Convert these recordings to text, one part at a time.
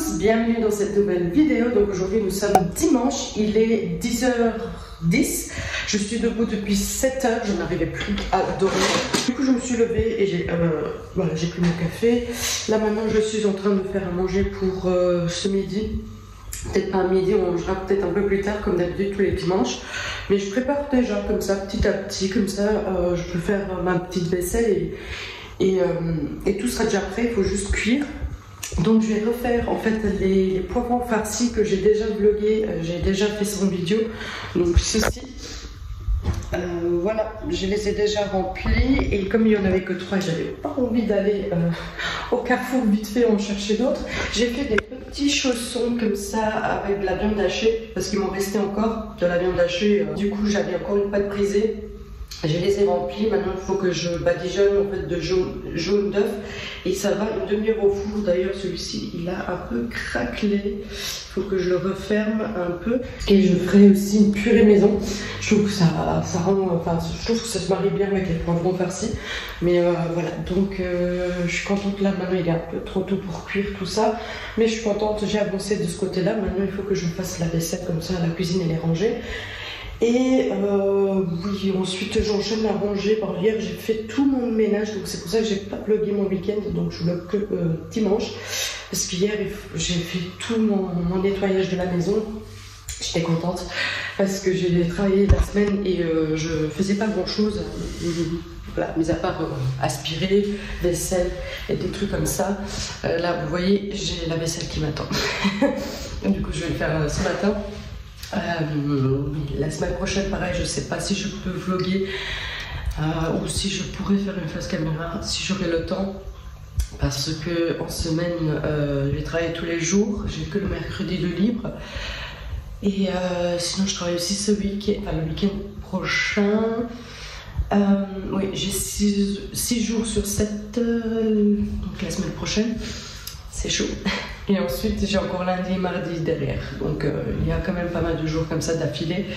tous, bienvenue dans cette nouvelle vidéo. Donc aujourd'hui nous sommes dimanche, il est 10h10. Je suis debout depuis 7h, je n'arrivais plus à dormir. Du coup je me suis levée et j'ai pris mon café. Là maintenant je suis en train de faire à manger pour ce midi. Peut-être pas à midi, on mangera peut-être un peu plus tard comme d'habitude tous les dimanches. Mais je prépare déjà comme ça, petit à petit, comme ça je peux faire ma petite vaisselle et tout sera déjà prêt, il faut juste cuire. Donc je vais refaire en fait les poivrons farcis que j'ai déjà vlogué, j'ai déjà fait son vidéo. Donc ceci, voilà, je les ai déjà remplis et comme il n'y en avait que 3, j'avais pas envie d'aller au carrefour vite fait en chercher d'autres. J'ai fait des petits chaussons comme ça avec de la viande hachée parce qu'il m'en restait encore de la viande hachée. Du coup j'avais encore une pâte brisée. Je les ai remplis, maintenant il faut que je badigeonne en fait de jaune d'œuf et ça va une demi-heure au four. D'ailleurs celui-ci il a un peu craquelé, il faut que je le referme un peu. Et je ferai aussi une purée maison, je trouve que ça rend, enfin je trouve que ça se marie bien avec les poivrons farcis. Mais voilà, donc je suis contente là, maintenant il est un peu trop tôt pour cuire tout ça. Mais je suis contente, j'ai avancé de ce côté-là, maintenant il faut que je fasse la vaisselle comme ça, la cuisine elle est rangée. Et oui, ensuite j'enchaîne à ranger. Par hier j'ai fait tout mon ménage, donc c'est pour ça que j'ai pas vlogué mon week-end, donc je vlog que dimanche. Parce qu'hier j'ai fait tout mon nettoyage de la maison. J'étais contente parce que j'ai travaillé la semaine et je faisais pas grand chose. Voilà, mis à part aspirer, vaisselle et des trucs comme ça. Là vous voyez, j'ai la vaisselle qui m'attend. Du coup je vais le faire ce matin. La semaine prochaine pareil, je sais pas si je peux vlogger ou si je pourrais faire une face caméra si j'aurai le temps, parce que en semaine je vais travailler tous les jours, j'ai que le mercredi de libre et sinon je travaille aussi ce week-end, enfin le week-end prochain. Oui, j'ai 6 jours sur 7, donc la semaine prochaine c'est chaud. Et ensuite j'ai encore lundi et mardi derrière, donc il y a quand même pas mal de jours comme ça d'affilée.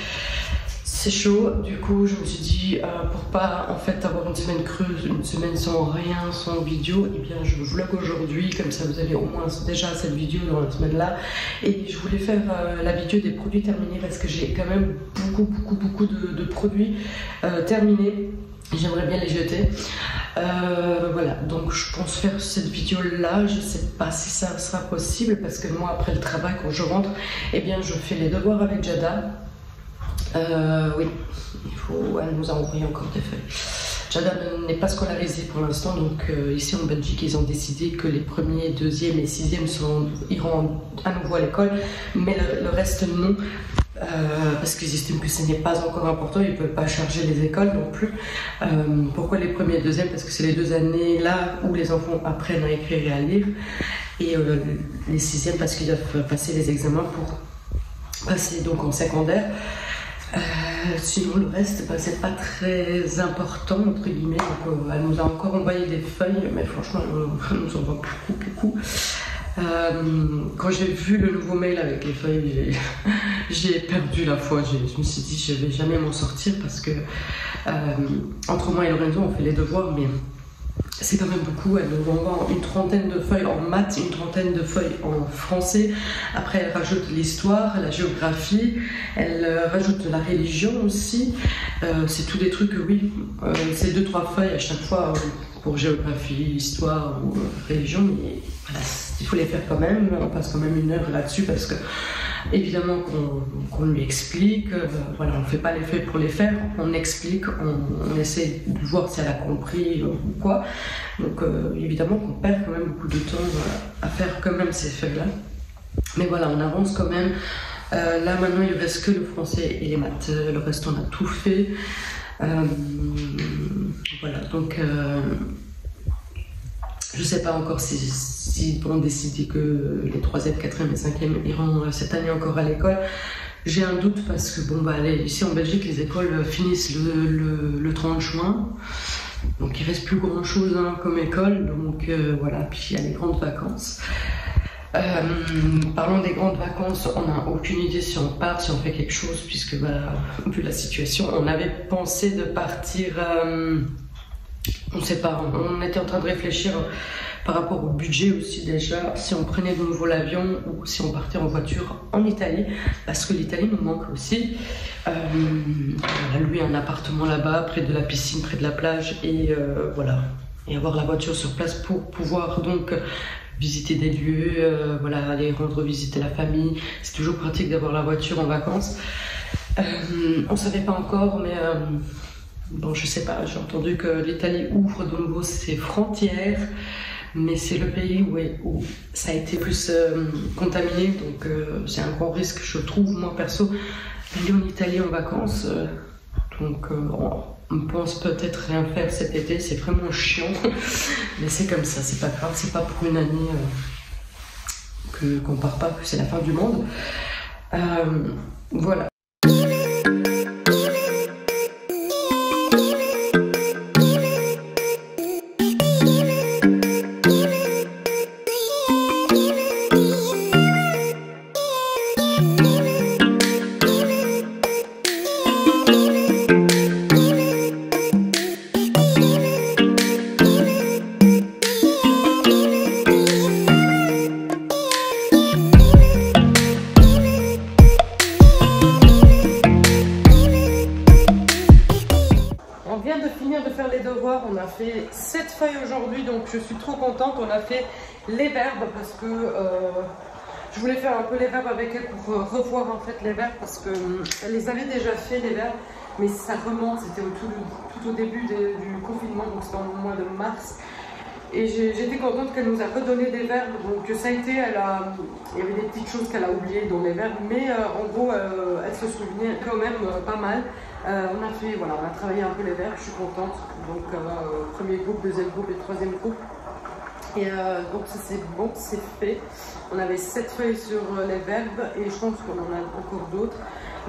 C'est chaud, du coup je me suis dit pour pas en fait avoir une semaine creuse, une semaine sans rien, sans vidéo, et bien je vlog aujourd'hui, comme ça vous avez au moins déjà cette vidéo dans la semaine là. Et je voulais faire la vidéo des produits terminés parce que j'ai quand même beaucoup de produits terminés. J'aimerais bien les jeter. Voilà, donc je pense faire cette vidéo là. Je sais pas si ça sera possible parce que moi après le travail quand je rentre, eh bien je fais les devoirs avec Jada. Oui, elle nous a envoyé encore des feuilles. Jada n'est pas scolarisée pour l'instant, donc ici en Belgique ils ont décidé que les premiers, deuxièmes et sixièmes iront à nouveau à l'école, mais le reste non. Parce qu'ils estiment que ce n'est pas encore important, ils ne peuvent pas charger les écoles non plus. Pourquoi les premiers et deuxièmes? Parce que c'est les 2 années là où les enfants apprennent à écrire et à lire. Et les sixièmes parce qu'ils doivent passer les examens pour passer donc en secondaire. Sinon le reste, c'est pas très important entre guillemets. Donc, elle nous a encore envoyé des feuilles, mais franchement elle nous envoie beaucoup. Quand j'ai vu le nouveau mail avec les feuilles, j'ai perdu la foi. Je me suis dit je vais jamais m'en sortir parce que entre moi et Lorenzo on fait les devoirs, mais c'est quand même beaucoup. Elle nous envoie une trentaine de feuilles en maths, une trentaine de feuilles en français. Après elle rajoute l'histoire, la géographie, elle rajoute la religion aussi. C'est tous des trucs, oui, c'est 2-3 feuilles à chaque fois pour géographie, histoire ou religion, mais voilà, il faut les faire quand même. On passe quand même 1 heure là-dessus parce que évidemment qu'on lui explique, voilà, on ne fait pas les feuilles pour les faire, on explique, on essaie de voir si elle a compris ou quoi. Donc évidemment qu'on perd quand même beaucoup de temps à faire quand même ces feuilles-là. Mais voilà, on avance quand même. Là maintenant il ne reste que le français et les maths, le reste on a tout fait. Voilà, donc je sais pas encore si vont décider que les 3e, 4e et 5e iront cette année encore à l'école. J'ai un doute parce que bon allez, ici en Belgique les écoles finissent le 30 juin. Donc il reste plus grand chose comme école. Donc voilà, puis il y a les grandes vacances. Parlons des grandes vacances, on n'a aucune idée si on part, si on fait quelque chose, puisque vu la situation, on avait pensé de partir On ne sait pas, on était en train de réfléchir par rapport au budget aussi déjà, si on prenait de nouveau l'avion ou si on partait en voiture en Italie, parce que l'Italie nous manque aussi. On a loué un appartement là-bas, près de la piscine, près de la plage, et voilà, et avoir la voiture sur place pour pouvoir donc visiter des lieux, voilà, aller rendre visite à la famille. C'est toujours pratique d'avoir la voiture en vacances. On ne savait pas encore, mais bon, je sais pas, j'ai entendu que l'Italie ouvre de nouveau ses frontières, mais c'est le pays où ça a été plus contaminé, donc c'est un grand risque, je trouve, moi perso, d'aller en Italie en vacances. Donc on pense peut-être rien faire cet été, c'est vraiment chiant, mais c'est comme ça, c'est pas grave, c'est pas pour une année qu'on part pas, que c'est la fin du monde. Voilà. On a fait 7 feuilles aujourd'hui, donc je suis trop contente. On a fait les verbes parce que je voulais faire un peu les verbes avec elle pour revoir en fait les verbes, parce que elle les avait déjà fait les verbes, mais ça remonte, c'était tout au début du confinement, donc c'était au mois de mars. Et j'étais contente qu'elle nous a redonné des verbes, donc ça a été, il y avait des petites choses qu'elle a oubliées dans les verbes, mais en gros elle se souvenait quand même pas mal. On a fait, voilà, on a travaillé un peu les verbes, je suis contente. Donc premier groupe, deuxième groupe et troisième groupe. Et donc ça c'est bon, c'est fait. On avait 7 feuilles sur les verbes et je pense qu'on en a encore d'autres.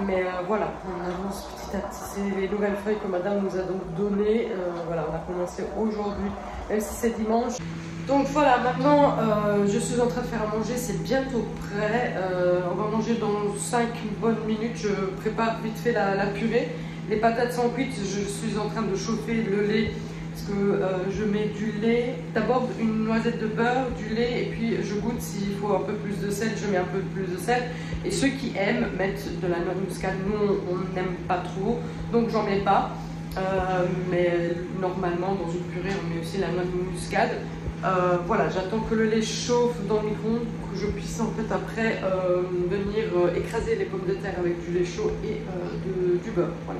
Mais voilà, on avance petit à petit. C'est les nouvelles feuilles que madame nous a donc données. Voilà, on a commencé aujourd'hui, même si c'est dimanche. Donc voilà, maintenant je suis en train de faire à manger, c'est bientôt prêt. On va manger dans 5 bonnes minutes. Je prépare vite fait la purée. Les patates sont cuites, je suis en train de chauffer le lait parce que je mets du lait, d'abord une noisette de beurre, du lait, et puis je goûte s'il faut un peu plus de sel, je mets un peu plus de sel. Et ceux qui aiment mettent de la noix de muscade, nous on n'aime pas trop, donc j'en mets pas. Mais normalement dans une purée on met aussi la noix de muscade. Voilà, j'attends que le lait chauffe dans le micro-ondes pour que je puisse en fait après venir écraser les pommes de terre avec du lait chaud et du beurre. Voilà.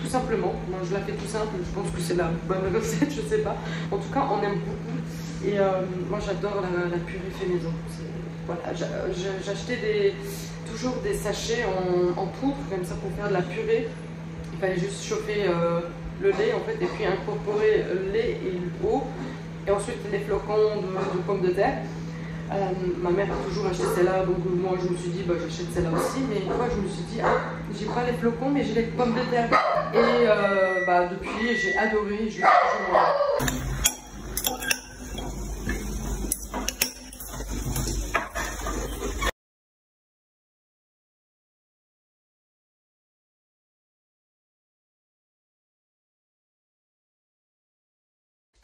Tout simplement, moi je la fais tout simple, je pense que c'est la bonne recette, je sais pas. En tout cas, on aime beaucoup et moi j'adore la purée fait maison. Voilà, j'achetais toujours des sachets en poudre comme ça pour faire de la purée. Il fallait juste chauffer le lait en fait et puis incorporer le lait et l'eau. Et ensuite les flocons de pommes de terre. Ma mère a toujours acheté celle-là, donc moi je me suis dit bah, j'achète celle-là aussi. Mais une fois je me suis dit ah, j'ai pas les flocons mais j'ai les pommes de terre. Et bah, depuis j'ai adoré, je toujours...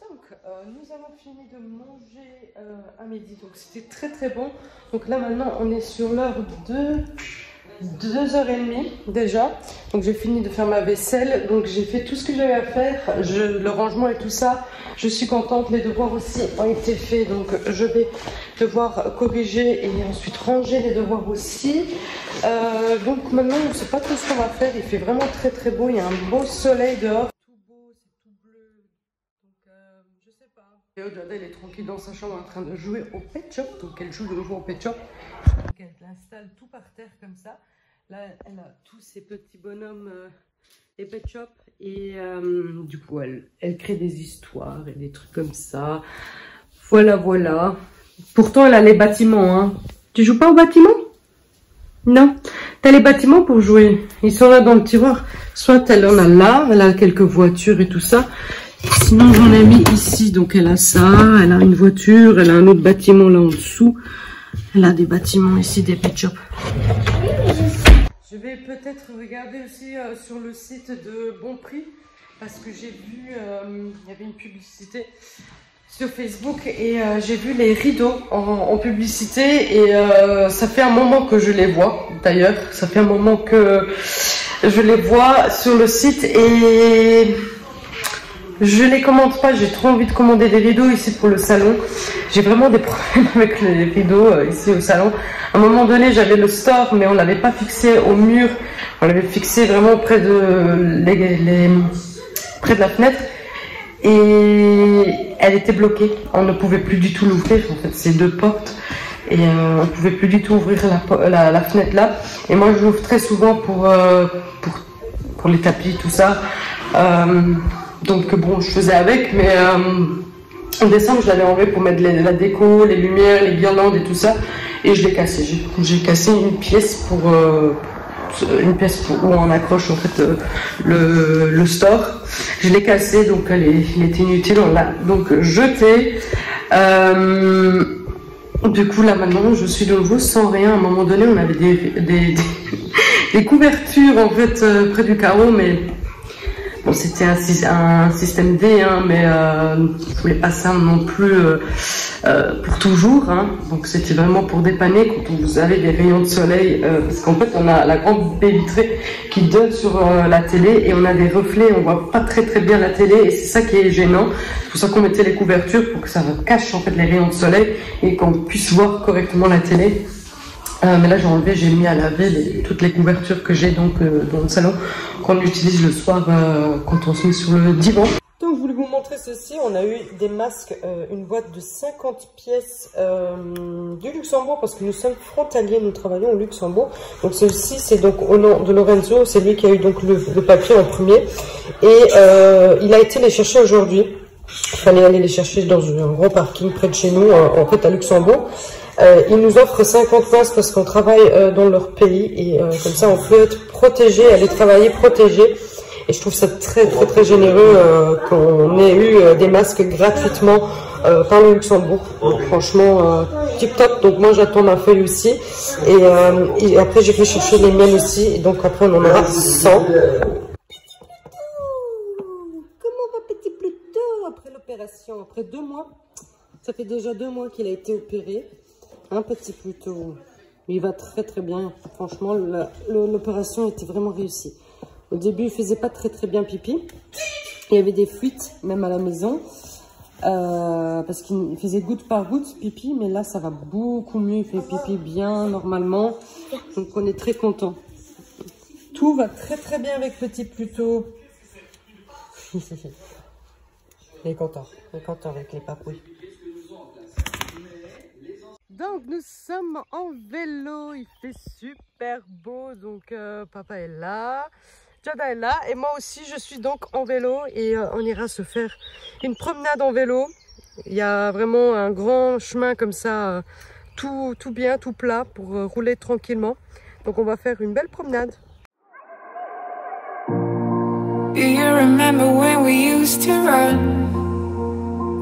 Donc, nous avons fini de manger à midi, donc c'était très très bon. Donc là maintenant on est sur l'heure de 2h30 déjà. Donc j'ai fini de faire ma vaisselle, donc j'ai fait tout ce que j'avais à faire, le rangement et tout ça. Je suis contente, les devoirs aussi ont été faits, donc je vais devoir corriger et ensuite ranger les devoirs aussi. Donc maintenant on ne sait pas trop ce qu'on va faire, il fait vraiment très très beau, il y a un beau soleil dehors. Elle est tranquille dans sa chambre en train de jouer au Pet Shop, donc elle joue de nouveau au Pet Shop. Donc elle l'installe tout par terre comme ça. Là elle a tous ces petits bonhommes des Pet Shop et du coup elle crée des histoires et des trucs comme ça. Voilà voilà. Pourtant elle a les bâtiments hein. Tu joues pas au bâtiment? Non. T'as les bâtiments pour jouer. Ils sont là dans le tiroir. Soit elle en a là, elle a quelques voitures et tout ça. Sinon j'en ai mis ici, donc elle a ça, elle a une voiture, elle a un autre bâtiment là en dessous. Elle a des bâtiments ici, des pet shops. Je vais peut-être regarder aussi sur le site de Bon Prix. parce que j'ai vu, il y avait une publicité sur Facebook et j'ai vu les rideaux en publicité et ça fait un moment que je les vois. D'ailleurs, ça fait un moment que je les vois sur le site et je les commande pas. J'ai trop envie de commander des rideaux ici pour le salon. J'ai vraiment des problèmes avec les rideaux ici au salon. À un moment donné, j'avais le store, mais on l'avait pas fixé au mur. On l'avait fixé vraiment près de près de la fenêtre. Et elle était bloquée. On ne pouvait plus du tout l'ouvrir. En fait, c'est 2 portes. Et on ne pouvait plus du tout ouvrir la fenêtre là. Et moi, je l'ouvre très souvent pour les tapis, tout ça. Donc bon, je faisais avec, mais en décembre, je l'avais enlevé pour mettre la déco, les lumières, les guirlandes et tout ça. Et je l'ai cassé. J'ai cassé une pièce où on accroche en fait le store. Je l'ai cassé, donc il était inutile. On l'a donc jeté. Du coup, là maintenant, je suis de nouveau sans rien. À un moment donné, on avait des couvertures en fait près du carreau, mais bon, c'était un système D, hein, mais je voulais pas ça non plus pour toujours. Hein. Donc c'était vraiment pour dépanner quand vous avez des rayons de soleil, parce qu'en fait on a la grande baie vitrée qui donne sur la télé et on a des reflets, on voit pas très bien la télé et c'est ça qui est gênant. C'est pour ça qu'on mettait les couvertures pour que ça cache en fait les rayons de soleil et qu'on puisse voir correctement la télé. Mais là j'ai enlevé, j'ai mis à laver toutes les couvertures que j'ai donc dans le salon qu'on utilise le soir quand on se met sur le divan. Donc je voulais vous montrer ceci, on a eu des masques, une boîte de 50 pièces du Luxembourg parce que nous sommes frontaliers, nous travaillons au Luxembourg. Donc ceci c'est donc au nom de Lorenzo, c'est lui qui a eu donc le papier en premier et il a été les chercher aujourd'hui. Il fallait aller les chercher dans un gros parking près de chez nous, en fait à Luxembourg. Ils nous offrent 50 masques parce qu'on travaille dans leur pays et comme ça on peut être protégé, aller travailler protégé. Et je trouve ça très généreux qu'on ait eu des masques gratuitement par le Luxembourg. Donc, franchement, tip top. Donc moi j'attends ma feuille aussi et après j'ai fait chercher les miennes aussi. Et donc après on en aura 100. Comment va Petit Pluto après l'opération? Après 2 mois, ça fait déjà 2 mois qu'il a été opéré. Un Petit Pluto, il va très bien. Franchement, l'opération était vraiment réussie. Au début, il faisait pas très bien pipi. Il y avait des fuites, même à la maison, parce qu'il faisait goutte par goutte pipi. Mais là, ça va beaucoup mieux. Il fait pipi bien normalement. Donc, on est très content. Tout va très bien avec Petit Pluto. Il est content avec les papouilles. Donc nous sommes en vélo, il fait super beau, donc papa est là, Jada est là et moi aussi je suis donc en vélo et on ira se faire une promenade en vélo. Il y a vraiment un grand chemin comme ça, tout bien, tout plat pour rouler tranquillement. Donc on va faire une belle promenade. Do you remember when we used to run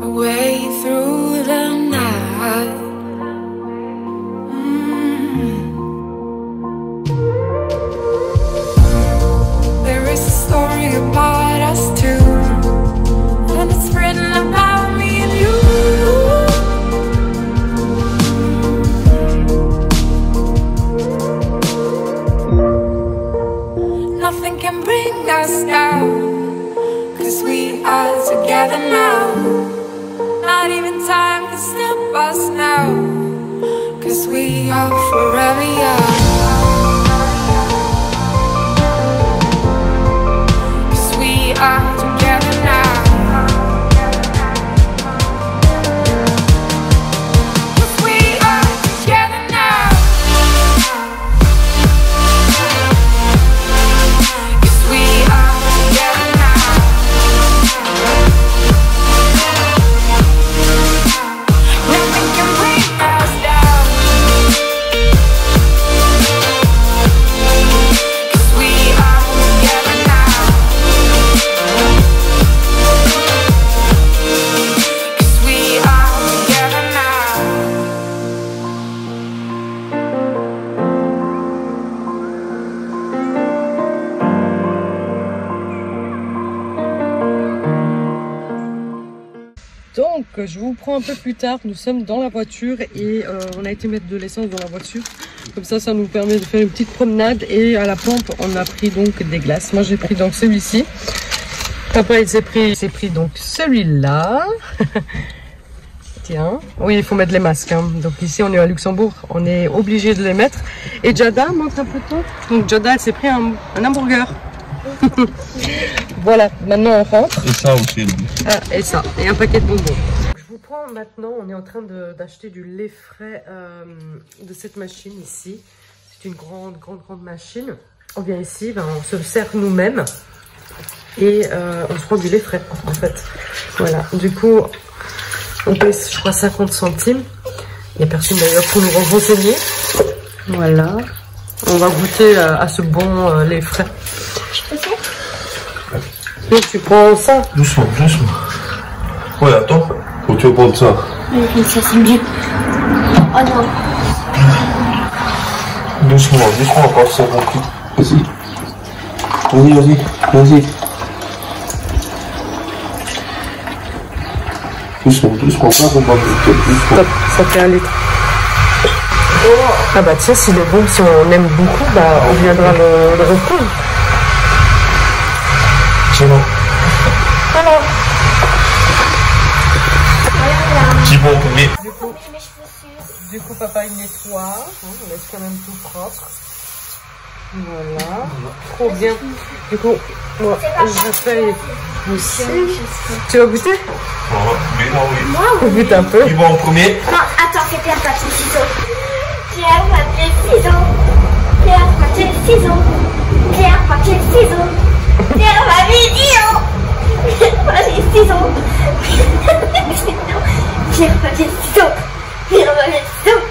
away through the night? There is a story about us two, and it's written about me and you. Nothing can bring us down, 'cause we are together now. Not even time can stop us now, 'cause we are forever young. Are together now. 'Cause we are together now. 'Cause we are together now. Nothing can bring us down. Donc, je vous prends un peu plus tard. Nous sommes dans la voiture et on a été mettre de l'essence dans la voiture. Comme ça nous permet de faire une petite promenade. Et à la pompe, on a pris donc des glaces. Moi, j'ai pris donc celui-ci. Papa, il s'est pris donc celui-là. Tiens. Oui, il faut mettre les masques. Hein. Donc ici, on est à Luxembourg. On est obligé de les mettre. Et Jada, montre un peu toi. Donc Jada, elle s'est pris un hamburger. Voilà, maintenant on rentre. Et ça aussi. Ah, et ça, et un paquet de bonbons. Je vous prends maintenant, on est en train d'acheter du lait frais de cette machine ici. C'est une grande machine. On vient ici, ben, on se sert nous-mêmes et on se prend du lait frais en fait. Voilà, du coup, on paye je crois 50 centimes. Il n'y a personne d'ailleurs pour nous renseigner. Voilà, on va goûter à ce bon lait frais. Donc tu prends ça. Doucement. Ouais, attends. Faut que tu vas prendre ça. Oui, ça c'est mieux. Oh non. Doucement, encore ça. Vas-y. Doucement, ça va doucement. Ça fait 1 litre. Ah bah tiens, s'il est bon, si on aime beaucoup, bah on viendra le reprendre. C'est bon. Alors. Petit bon premier. Du coup, papa il nettoie. On laisse quand même tout propre. Voilà. Trop bien. Du coup, moi, je paye aussi. Tu vas goûter? Oui. On goûte un peu. Qui va en premier? Non, attends, fais pierre, papier, ciseaux. Pierre, papier, ciseaux. Pierre, papier, ciseaux. Pierre, papier, ciseaux. Pierre, papier, ciseaux. Pierre, papier, ciseaux. Pierre, papier, ciseaux. Pierre, papier, ciseaux.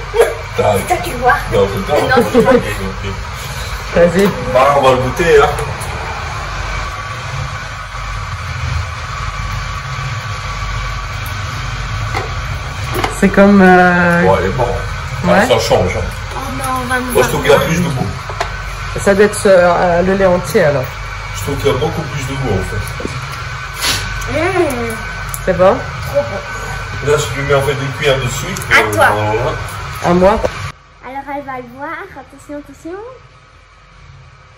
C'est toi qui le vois. Non, c'est toi. Non, c'est toi. Vas-y. Ah, on va le goûter, hein. C'est comme... Ouais, elle est bon. Ouais. Ça change. Hein. Oh non, on va me Moi, je trouve qu'il y a plus de goût. Ça doit être le lait entier alors. Je trouve qu'il y a beaucoup plus de goût, en fait. C'est bon? Trop bon. Là, je lui mets en fait des cuillères de sucre. À toi. À moi? Alors elle va le voir. Attention.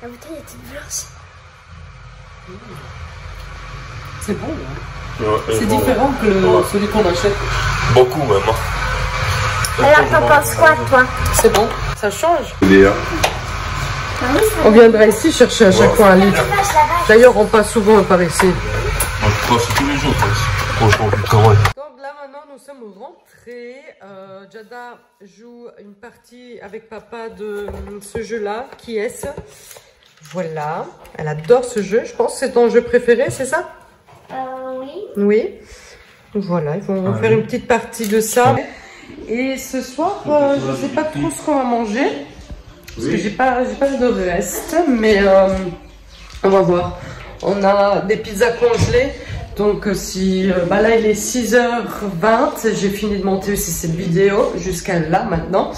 La bouteille est toute blanche. C'est bon, hein. Ouais, C'est bon. différent que celui qu'on achète. Beaucoup, même. Hein. Alors t'en penses quoi, toi? C'est bon, ça change. D'ailleurs. Ah oui, ça On viendra ici chercher à chaque fois 1 litre. D'ailleurs, on passe souvent par ici. Moi, je passe tous les jours, franchement, du travail. Donc là, maintenant, nous sommes rentrés. Jada joue une partie avec papa de ce jeu-là, qui est-ce? Voilà, elle adore ce jeu. Je pense que c'est ton jeu préféré, c'est ça? oui. Oui. Voilà, ils vont faire une petite partie de ça. Et ce soir, je ne sais pas trop ce qu'on va manger. Parce que j'ai pas de reste, mais on va voir. On a des pizzas congelées. Donc si là il est 6h20, j'ai fini de monter aussi cette vidéo jusqu'à là maintenant.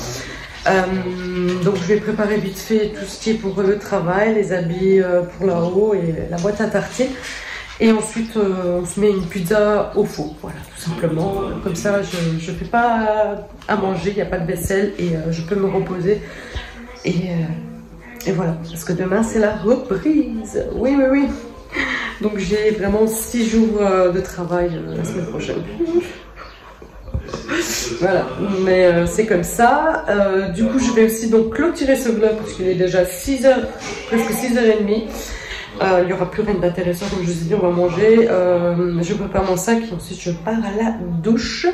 Donc je vais préparer vite fait tout ce qui est pour le travail, les habits pour là-haut et la boîte à tartines. Et ensuite on se met une pizza au four, voilà, tout simplement. Comme ça je ne fais pas à manger, il n'y a pas de vaisselle et je peux me reposer. Et voilà, parce que demain c'est la reprise. Oui. Donc j'ai vraiment 6 jours de travail la semaine prochaine. Voilà, mais c'est comme ça. Du coup, je vais aussi donc clôturer ce vlog parce qu'il est déjà 6h, presque 6h30. Il n'y aura plus rien d'intéressant, comme je vous ai dit, on va manger. Je prépare mon sac et ensuite je pars à la douche.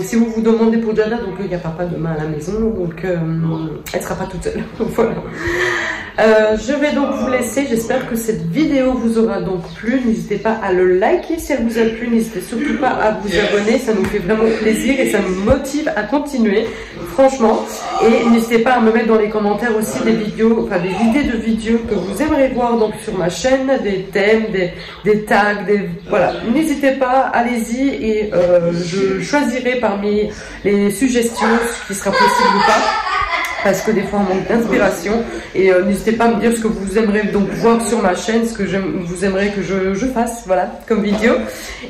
Si vous vous demandez pour Jada, donc il n'y a papa demain à la maison, donc elle ne sera pas toute seule. Voilà. Je vais donc vous laisser. J'espère que cette vidéo vous aura donc plu. N'hésitez pas à le liker si elle vous a plu. N'hésitez surtout pas à vous abonner. Ça nous fait vraiment plaisir et ça nous motive à continuer, franchement. Et n'hésitez pas à me mettre dans les commentaires aussi des vidéos, enfin des idées de vidéos que vous aimeriez voir donc sur ma chaîne, des thèmes, des tags, voilà. N'hésitez pas, allez-y et je choisirai parmi les suggestions ce qui sera possible ou pas. parce que des fois on manque d'inspiration. Et n'hésitez pas à me dire ce que vous aimeriez donc voir sur ma chaîne, ce que vous aimeriez que je fasse, voilà, comme vidéo.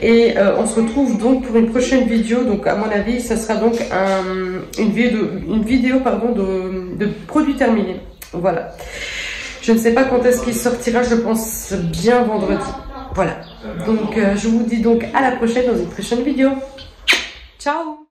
Et on se retrouve donc pour une prochaine vidéo. Donc à mon avis, ça sera donc une vidéo de produits terminés. Voilà. Je ne sais pas quand est-ce qu'il sortira, je pense bien vendredi. Voilà. Donc je vous dis donc à la prochaine dans une prochaine vidéo. Ciao!